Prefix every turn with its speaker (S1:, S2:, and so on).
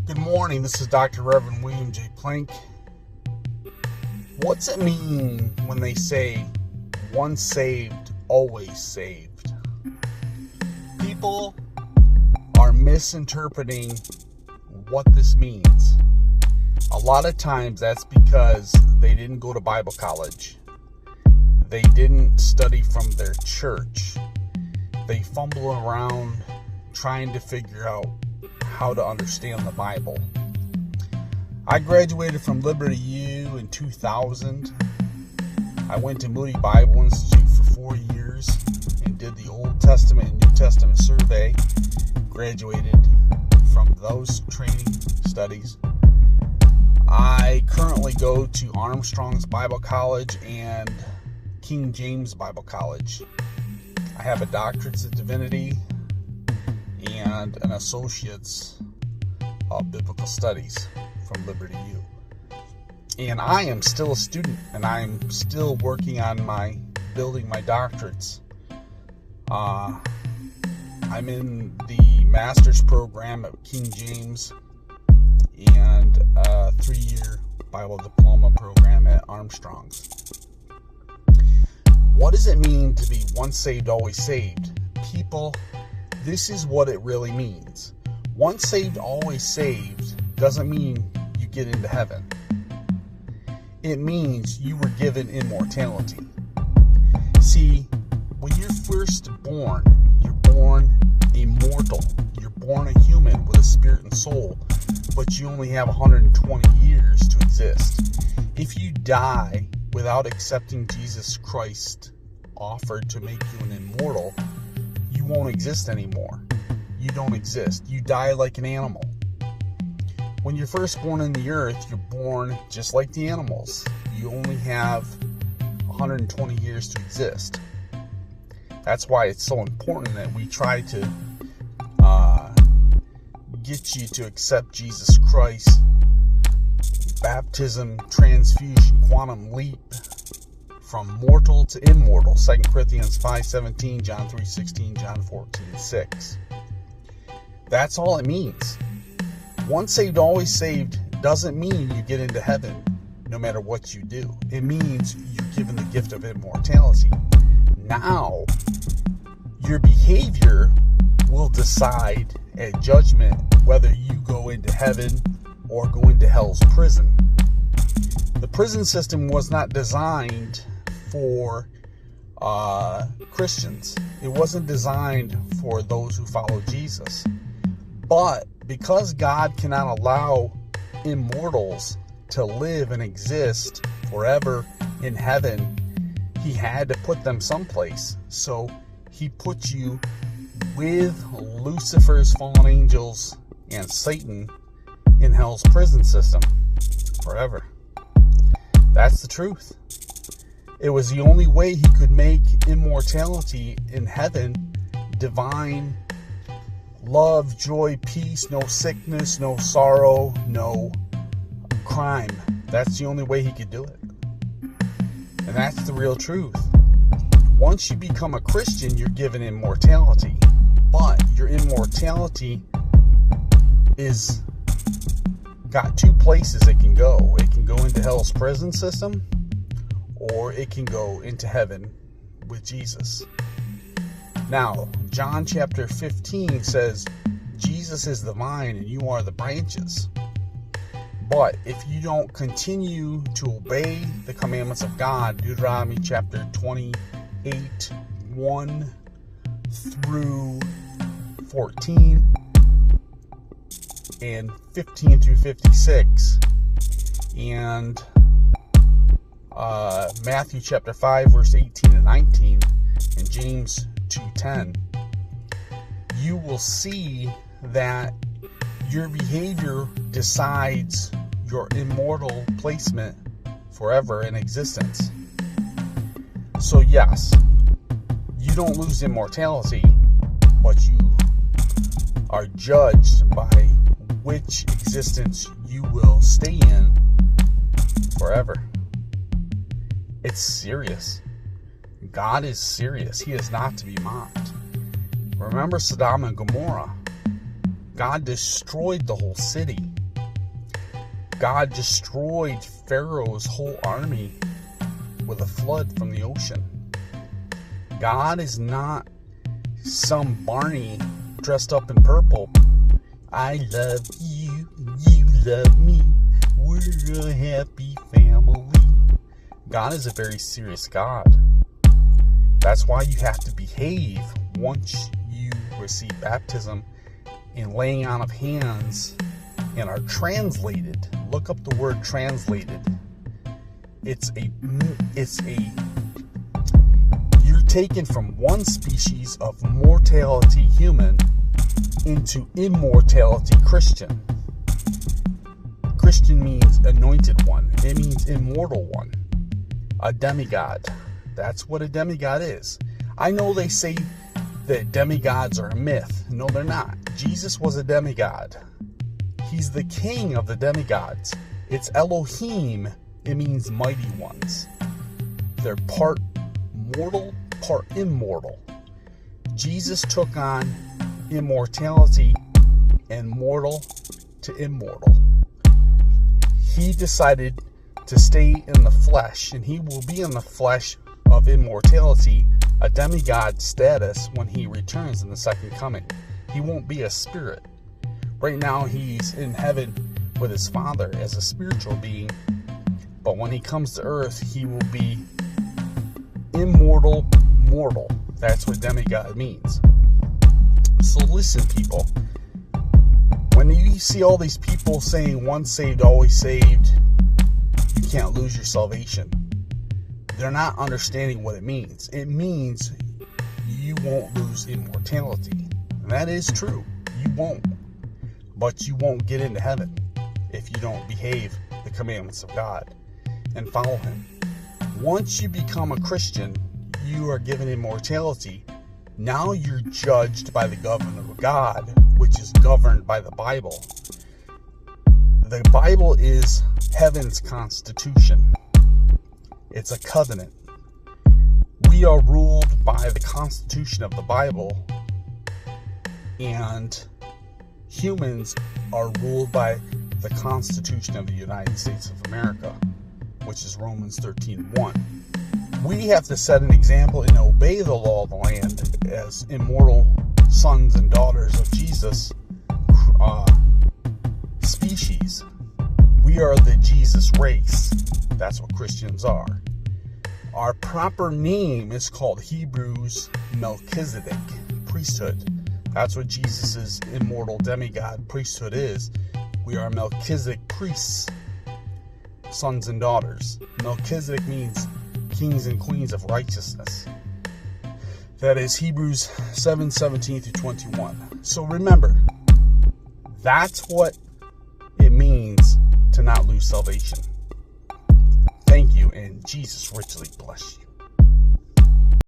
S1: Good morning, this is Dr. Reverend William J. Plank. What's it mean when they say, once saved, always saved? People are misinterpreting what this means. A lot of times that's because they didn't go to Bible college. They didn't study from their church. They fumble around trying to figure out how to understand the Bible. I graduated from Liberty U in 2000. I went to Moody Bible Institute for 4 years and did the Old Testament and New Testament survey. Graduated from those training studies. I currently go to Armstrong's Bible College and King James Bible College. I have a doctorate in divinity and an associate's of biblical studies from Liberty U. And I am still a student, and I'm still working on building my doctorates. I'm in the master's program at King James and a 3-year Bible diploma program at Armstrong's. What does it mean to be once saved, always saved? People, this is what it really means. Once saved, always saved doesn't mean you get into heaven. It means you were given immortality. See, when you're first born, you're born immortal. You're born a human with a spirit and soul, but you only have 120 years to exist. If you die without accepting Jesus Christ offered to make you an immortal, you won't exist anymore. You don't exist. You die like an animal. When you're first born in the earth, you're born just like the animals. You only have 120 years to exist. That's why it's so important that we try to get you to accept Jesus Christ. Baptism, transfusion, quantum leap, from mortal to immortal. 2 Corinthians 5:17, John 3:16, John 14:6. That's all it means. Once saved, always saved doesn't mean you get into heaven no matter what you do. It means you're given the gift of immortality. Now, your behavior will decide at judgment whether you go into heaven or go into hell's prison. The prison system was not designed for Christians. It wasn't designed for those who follow Jesus. But because God cannot allow immortals to live and exist forever in heaven, he had to put them someplace. So he put you with Lucifer's fallen angels and Satan in hell's prison system forever. That's the truth. It was the only way he could make immortality in heaven divine love, joy, peace, no sickness, no sorrow, no crime. That's the only way he could do it. And that's the real truth. Once you become a Christian, you're given immortality. But your immortality is got two places it can go. It can go into hell's prison system, or it can go into heaven with Jesus. Now, John chapter 15 says, Jesus is the vine and you are the branches. But if you don't continue to obey the commandments of God, Deuteronomy chapter 28, 1 through 14, and 15 through 56, and Matthew chapter 5, verse 18 and 19, and James 2:10, you will see that your behavior decides your immortal placement forever in existence. So yes, you don't lose immortality, but you are judged by which existence you will stay in forever. It's serious. God is serious. He is not to be mocked. Remember Sodom and Gomorrah. God destroyed the whole city. God destroyed Pharaoh's whole army with a flood from the ocean. God is not some Barney dressed up in purple. I love you, you love me, we're a happy family. God is a very serious God. That's why you have to behave once you receive baptism and laying on of hands and are translated. Look up the word translated. You're taken from one species of mortality human into immortality Christian. Christian means anointed one. It means immortal one. A demigod. That's what a demigod is. I know they say that demigods are a myth. No, they're not. Jesus was a demigod. He's the king of the demigods. It's Elohim. It means mighty ones. They're part mortal, part immortal. Jesus took on immortality and mortal to immortal. He decided to stay in the flesh, and he will be in the flesh of immortality, a demigod status, when he returns in the second coming. He won't be a spirit. Right now he's in heaven with his Father as a spiritual being, but when he comes to earth, he will be immortal, mortal. That's what demigod means. So listen, people. When you see all these people saying once saved, always saved, you can't lose your salvation, they're not understanding what it means. It means you won't lose immortality. And that is true. You won't. But you won't get into heaven if you don't behave the commandments of God and follow Him. Once you become a Christian, you are given immortality. Now you're judged by the government of God, which is governed by the Bible. The Bible is heaven's constitution. It's a covenant. We are ruled by the constitution of the Bible, and humans are ruled by the Constitution of the United States of America, which is Romans 13:1. We have to set an example and obey the law of the land as immortal sons and daughters of Jesus species. We are the Jesus race. That's what Christians are. Our proper name is called Hebrews Melchizedek, priesthood. That's what Jesus' immortal demigod priesthood is. We are Melchizedek priests, sons and daughters. Melchizedek means kings and queens of righteousness. That is Hebrews 7:17 through 21. So remember, that's what it means to not lose salvation. Thank you, and Jesus richly bless you.